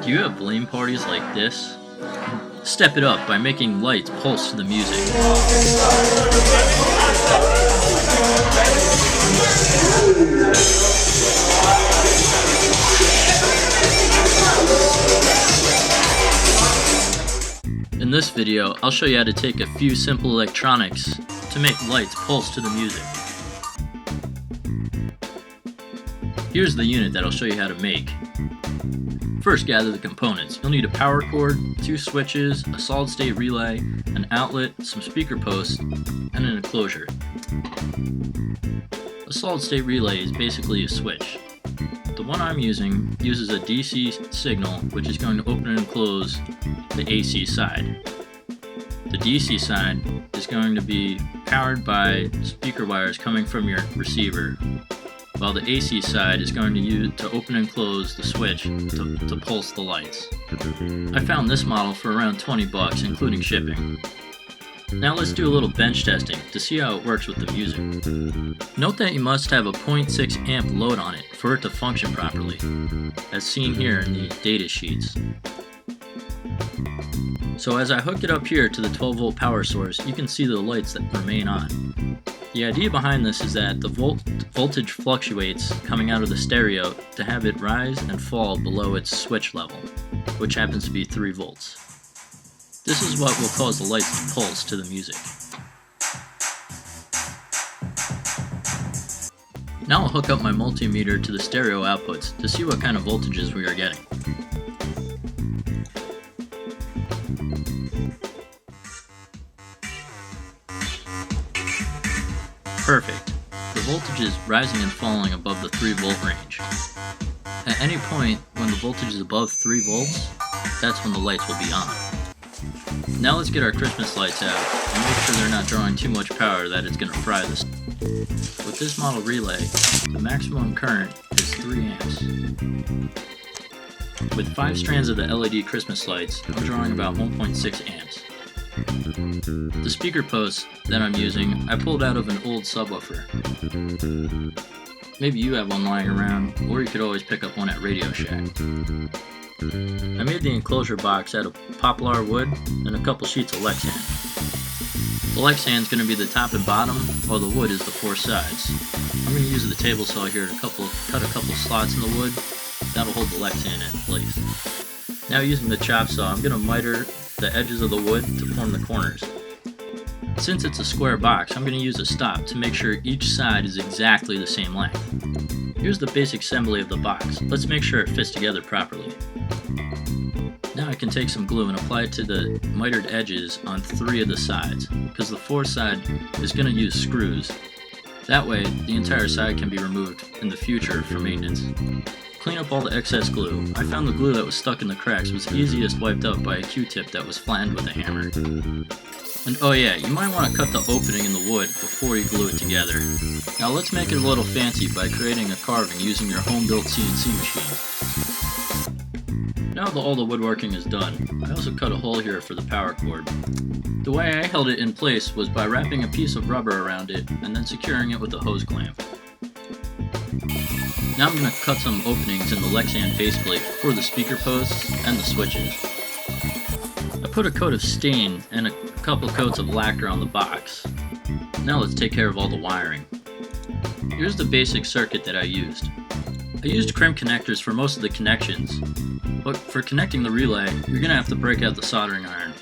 Do you have blame parties like this? Step it up by making lights pulse to the music. In this video, I'll show you how to take a few simple electronics to make lights pulse to the music. Here's the unit that I'll show you how to make. First, gather the components. You'll need a power cord, 2 switches, a solid-state relay, an outlet, some speaker posts, and an enclosure. A solid-state relay is basically a switch. The one I'm using uses a DC signal, which is going to open and close the AC side. The DC side is going to be powered by speaker wires coming from your receiver, while the AC side is going to use to open and close the switch to pulse the lights. I found this model for around $20, including shipping. Now let's do a little bench testing to see how it works with the music. Note that you must have a 0.6 amp load on it for it to function properly, as seen here in the data sheets. So as I hook it up here to the 12 volt power source, you can see the lights that remain on. The idea behind this is that the voltage fluctuates coming out of the stereo to have it rise and fall below its switch level, which happens to be 3 volts. This is what will cause the lights to pulse to the music. Now I'll hook up my multimeter to the stereo outputs to see what kind of voltages we are getting. Perfect. The voltage is rising and falling above the 3 volt range. At any point when the voltage is above 3 volts, that's when the lights will be on. Now let's get our Christmas lights out and make sure they're not drawing too much power that it's going to fry this. With this model relay, the maximum current is 3 amps. With 5 strands of the LED Christmas lights, I'm drawing about 1.6 amps. The speaker post that I'm using, I pulled out of an old subwoofer. Maybe you have one lying around, or you could always pick up one at Radio Shack. I made the enclosure box out of poplar wood and a couple sheets of Lexan. The Lexan is going to be the top and bottom, while the wood is the 4 sides. I'm going to use the table saw here to cut a couple slots in the wood. That'll hold the Lexan in place. Now using the chop saw, I'm going to miter the edges of the wood to form the corners. Since it's a square box, I'm going to use a stop to make sure each side is exactly the same length. Here's the basic assembly of the box. Let's make sure it fits together properly. Now I can take some glue and apply it to the mitered edges on 3 of the sides, because the 4th side is going to use screws. That way, the entire side can be removed in the future for maintenance. Clean up all the excess glue. I found the glue that was stuck in the cracks was easiest wiped out by a Q-tip that was flattened with a hammer. And oh yeah, you might want to cut the opening in the wood before you glue it together. Now let's make it a little fancy by creating a carving using your home-built CNC machine. Now that all the woodworking is done, I also cut a hole here for the power cord. The way I held it in place was by wrapping a piece of rubber around it and then securing it with a hose clamp. Now I'm going to cut some openings in the Lexan faceplate for the speaker posts and the switches. I put a coat of stain and a couple coats of lacquer on the box. Now let's take care of all the wiring. Here's the basic circuit that I used. I used crimp connectors for most of the connections, but for connecting the relay, you're going to have to break out the soldering iron.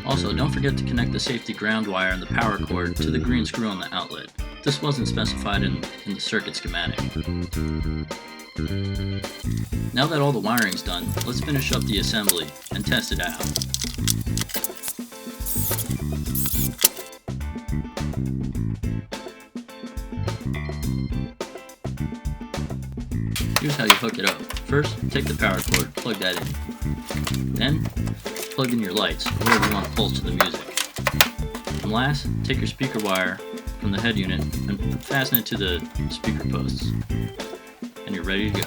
Also, don't forget to connect the safety ground wire and the power cord to the green screw on the outlet. This wasn't specified in the circuit schematic. Now that all the wiring's done, let's finish up the assembly and test it out. Here's how you hook it up. First, take the power cord, plug that in. Then, plug in your lights, or whatever you want to pulse to the music. And last, take your speaker wire from the head unit and fasten it to the speaker posts. And you're ready to go.